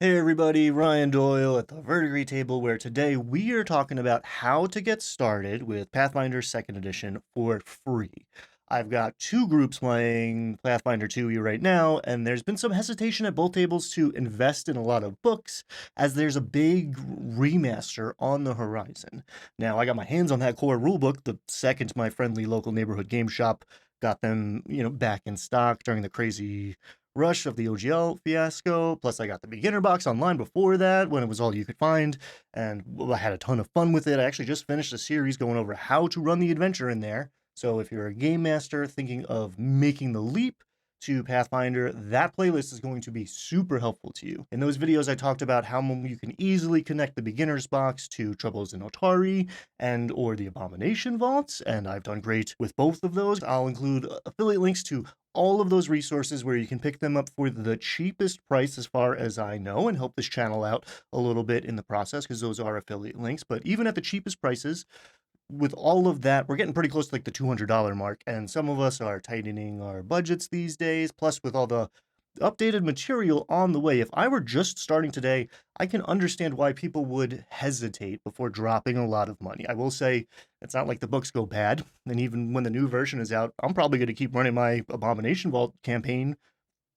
Hey everybody, Ryan Doyle at the Verdigris table, where today we are talking about how to get started with Pathfinder Second Edition for free. I've got two groups playing Pathfinder 2E right now, and there's been some hesitation at both tables to invest in a lot of books, as there's a big remaster on the horizon. Now, I got my hands on that core rulebook the second my friendly local neighborhood game shop got them, back in stock during the crazy rush of the OGL fiasco. Plus, I got the beginner box online before that when it was all you could find, and I had a ton of fun with it. I actually just finished a series going over how to run the adventure in there. So if you're a game master thinking of making the leap to Pathfinder, that playlist is going to be super helpful to you. In those videos, I talked about how you can easily connect the beginner's box to Troubles in Otari and or the Abomination Vaults, and I've done great with both of those. I'll include affiliate links to all of those resources where you can pick them up for the cheapest price as far as I know, and help this channel out a little bit in the process because those are affiliate links. But even at the cheapest prices, with all of that, we're getting pretty close to like the $200 mark, and some of us are tightening our budgets these days. Plus, with all the updated material on the way, if I were just starting today, I can understand why people would hesitate before dropping a lot of money. I will say it's not like the books go bad, and even when the new version is out, I'm probably going to keep running my Abomination Vault campaign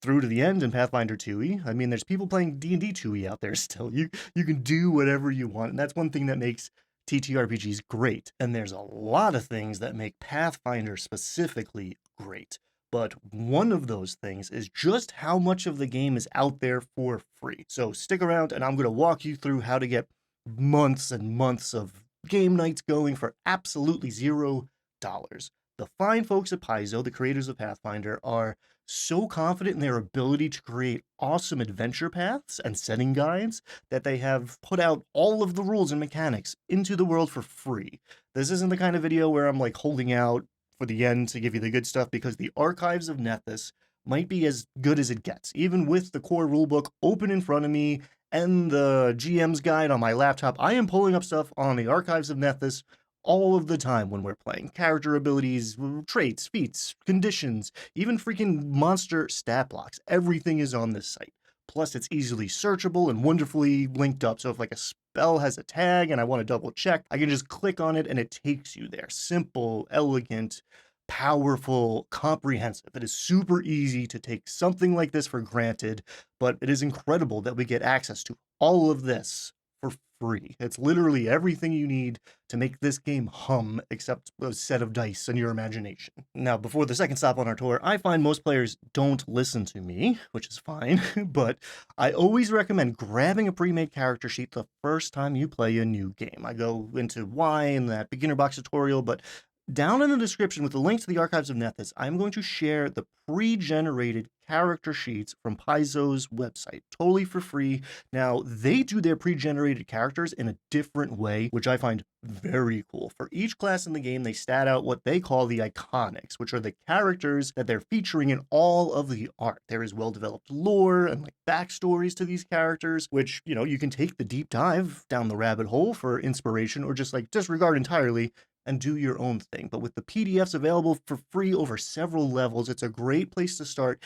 through to the end in Pathfinder 2e. I mean, there's people playing D&D 2e out there still. You can do whatever you want, and that's one thing that makes TTRPGs great. And there's a lot of things that make Pathfinder specifically great. But one of those things is just how much of the game is out there for free. So stick around and I'm going to walk you through how to get months and months of game nights going for absolutely $0. The fine folks at Paizo, the creators of Pathfinder, are so confident in their ability to create awesome adventure paths and setting guides that they have put out all of the rules and mechanics into the world for free. This isn't the kind of video where I'm like holding out for the end to give you the good stuff, because the archives of Nethys might be as good as it gets. Even with the core rulebook open in front of me and the GM's guide on my laptop, I am pulling up stuff on the archives of Nethys all of the time when we're playing. Character abilities, traits, feats, conditions, even freaking monster stat blocks. Everything is on this site. Plus, it's easily searchable and wonderfully linked up. So if like a spell has a tag and I want to double check, I can just click on it and it takes you there. Simple, elegant, powerful, comprehensive. It is super easy to take something like this for granted, but it is incredible that we get access to all of this for free. It's literally everything you need to make this game hum, except a set of dice and your imagination. Now, before the second stop on our tour, I find most players don't listen to me, which is fine, but I always recommend grabbing a pre-made character sheet the first time you play a new game. I go into why in that beginner box tutorial, but down in the description with the link to the archives of Nethys, I'm going to share the pre-generated character sheets from Paizo's website, totally for free. Now, they do their pre-generated characters in a different way, which I find very cool. For each class in the game, they stat out what they call the iconics, which are the characters that they're featuring in all of the art. There is well-developed lore and like backstories to these characters, which, you can take the deep dive down the rabbit hole for inspiration or just like disregard entirely and do your own thing. But with the PDFs available for free over several levels, it's a great place to start,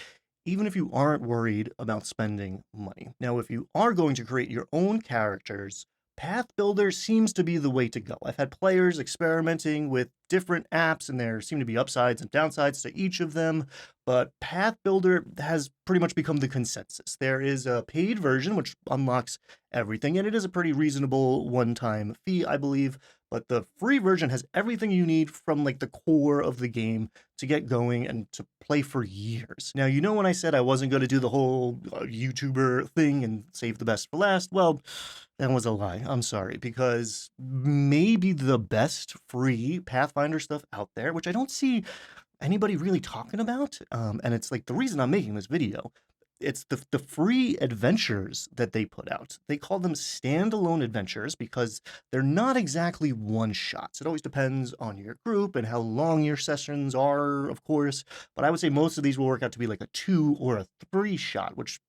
even if you aren't worried about spending money. Now, if you are going to create your own characters, Pathbuilder seems to be the way to go. I've had players experimenting with different apps, and there seem to be upsides and downsides to each of them, but Pathbuilder has pretty much become the consensus. There is a paid version, which unlocks everything, and it is a pretty reasonable one-time fee, I believe, but the free version has everything you need from like the core of the game to get going and to play for years. Now, when I said I wasn't going to do the whole YouTuber thing and save the best for last? Well, that was a lie. I'm sorry, because maybe the best free Pathfinder stuff out there, which I don't see anybody really talking about, and it's like the reason I'm making this video, it's the free adventures that they put out. They call them standalone adventures because they're not exactly one-shots. It always depends on your group and how long your sessions are, of course, but I would say most of these will work out to be like a 2 or a 3-shot, which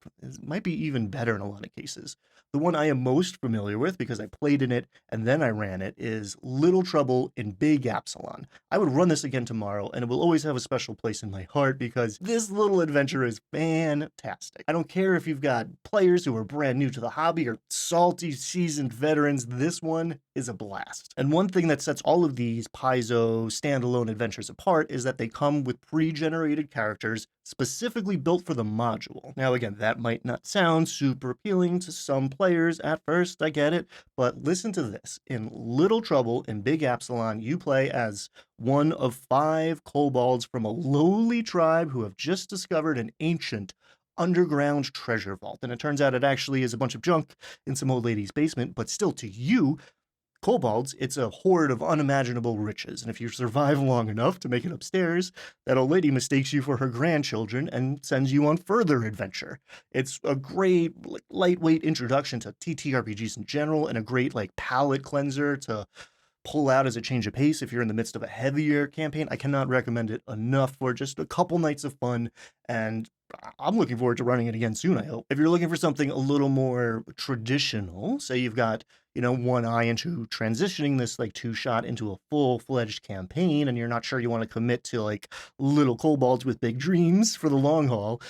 might be even better in a lot of cases. The one I am most familiar with, because I played in it and then I ran it, is Little Trouble in Big Absalom. I would run this again tomorrow, and it will always have a special place in my heart because this little adventure is fantastic. fantastic. I don't care if you've got players who are brand new to the hobby or salty, seasoned veterans, this one is a blast. And one thing that sets all of these Paizo standalone adventures apart is that they come with pre-generated characters specifically built for the module. Now again, that might not sound super appealing to some players at first, I get it, but listen to this. In Little Trouble in Big Absalom, you play as one of 5 kobolds from a lowly tribe who have just discovered an ancient underground treasure vault. And it turns out it actually is a bunch of junk in some old lady's basement, but still to you, kobolds, it's a hoard of unimaginable riches, and if you survive long enough to make it upstairs, that old lady mistakes you for her grandchildren and sends you on further adventure. It's a great, lightweight introduction to TTRPGs in general, and a great, palate cleanser to pull out as a change of pace if you're in the midst of a heavier campaign. I cannot recommend it enough for just a couple nights of fun, and I'm looking forward to running it again soon, I hope. If you're looking for something a little more traditional, say you've got, one eye into transitioning this two-shot into a full-fledged campaign, and you're not sure you want to commit to little kobolds with big dreams for the long haul,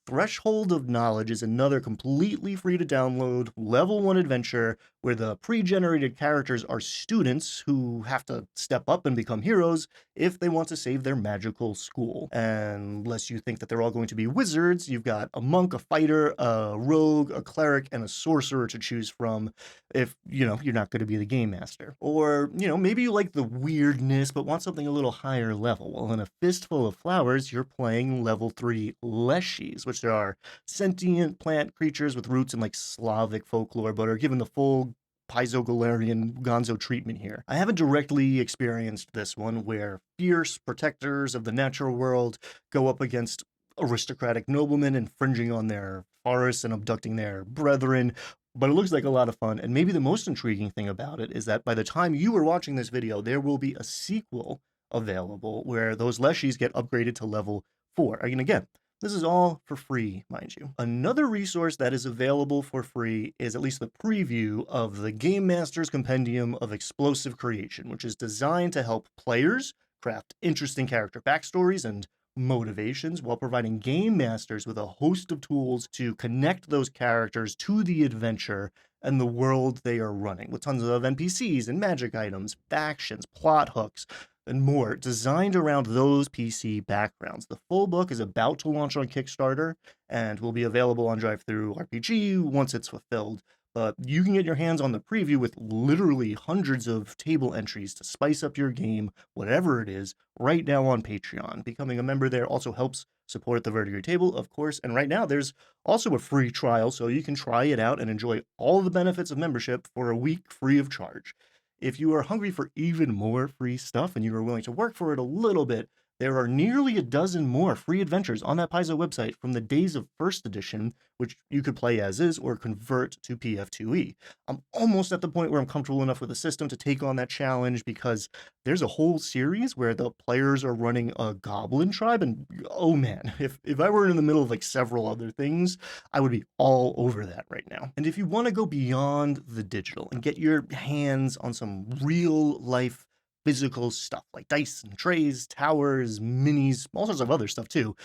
Threshold of Knowledge is another completely free to download level 1 adventure where the pre-generated characters are students who have to step up and become heroes if they want to save their magical school. And unless you think that they're all going to be wizards, you've got a monk, a fighter, a rogue, a cleric, and a sorcerer to choose from if, you're not going to be the game master. Or, maybe you like the weirdness but want something a little higher level. Well, in A Fistful of Flowers, you're playing level 3 leshies, which are sentient plant creatures with roots in Slavic folklore but are given the full Paizo Galarian Gonzo treatment here. I haven't directly experienced this one where fierce protectors of the natural world go up against aristocratic noblemen infringing on their forests and abducting their brethren, but it looks like a lot of fun. And maybe the most intriguing thing about it is that by the time you are watching this video, there will be a sequel available where those leshies get upgraded to level 4. And again, this is all for free, mind you. Another resource that is available for free is at least the preview of the Game Master's Compendium of Explosive Creation, which is designed to help players craft interesting character backstories and motivations while providing game masters with a host of tools to connect those characters to the adventure and the world they are running, with tons of NPCs and magic items, factions, plot hooks, and more designed around those PC backgrounds. The full book is about to launch on Kickstarter and will be available on DriveThruRPG once it's fulfilled. But you can get your hands on the preview with literally hundreds of table entries to spice up your game, whatever it is, right now on Patreon. Becoming a member there also helps support the Vertigo Table, of course, and right now there's also a free trial, so you can try it out and enjoy all the benefits of membership for a week free of charge. If you are hungry for even more free stuff and you are willing to work for it a little bit, there are nearly a dozen more free adventures on that Paizo website from the days of First Edition, which you could play as is or convert to PF2E. I'm almost at the point where I'm comfortable enough with the system to take on that challenge because there's a whole series where the players are running a goblin tribe, and oh man, if I were in the middle of several other things, I would be all over that right now. And if you want to go beyond the digital and get your hands on some real life physical stuff like dice and trays, towers, minis, all sorts of other stuff too,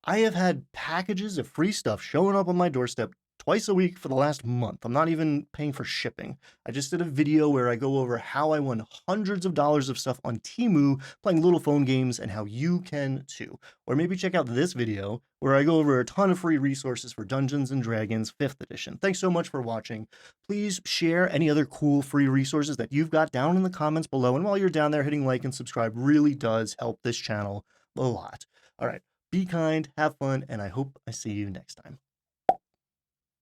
I have had packages of free stuff showing up on my doorstep twice a week for the last month. I'm not even paying for shipping. I just did a video where I go over how I won hundreds of dollars of stuff on Temu playing little phone games and how you can too. Or maybe check out this video where I go over a ton of free resources for Dungeons & Dragons 5th edition. Thanks so much for watching. Please share any other cool free resources that you've got down in the comments below. And while you're down there, hitting like and subscribe really does help this channel a lot. All right, be kind, have fun, and I hope I see you next time.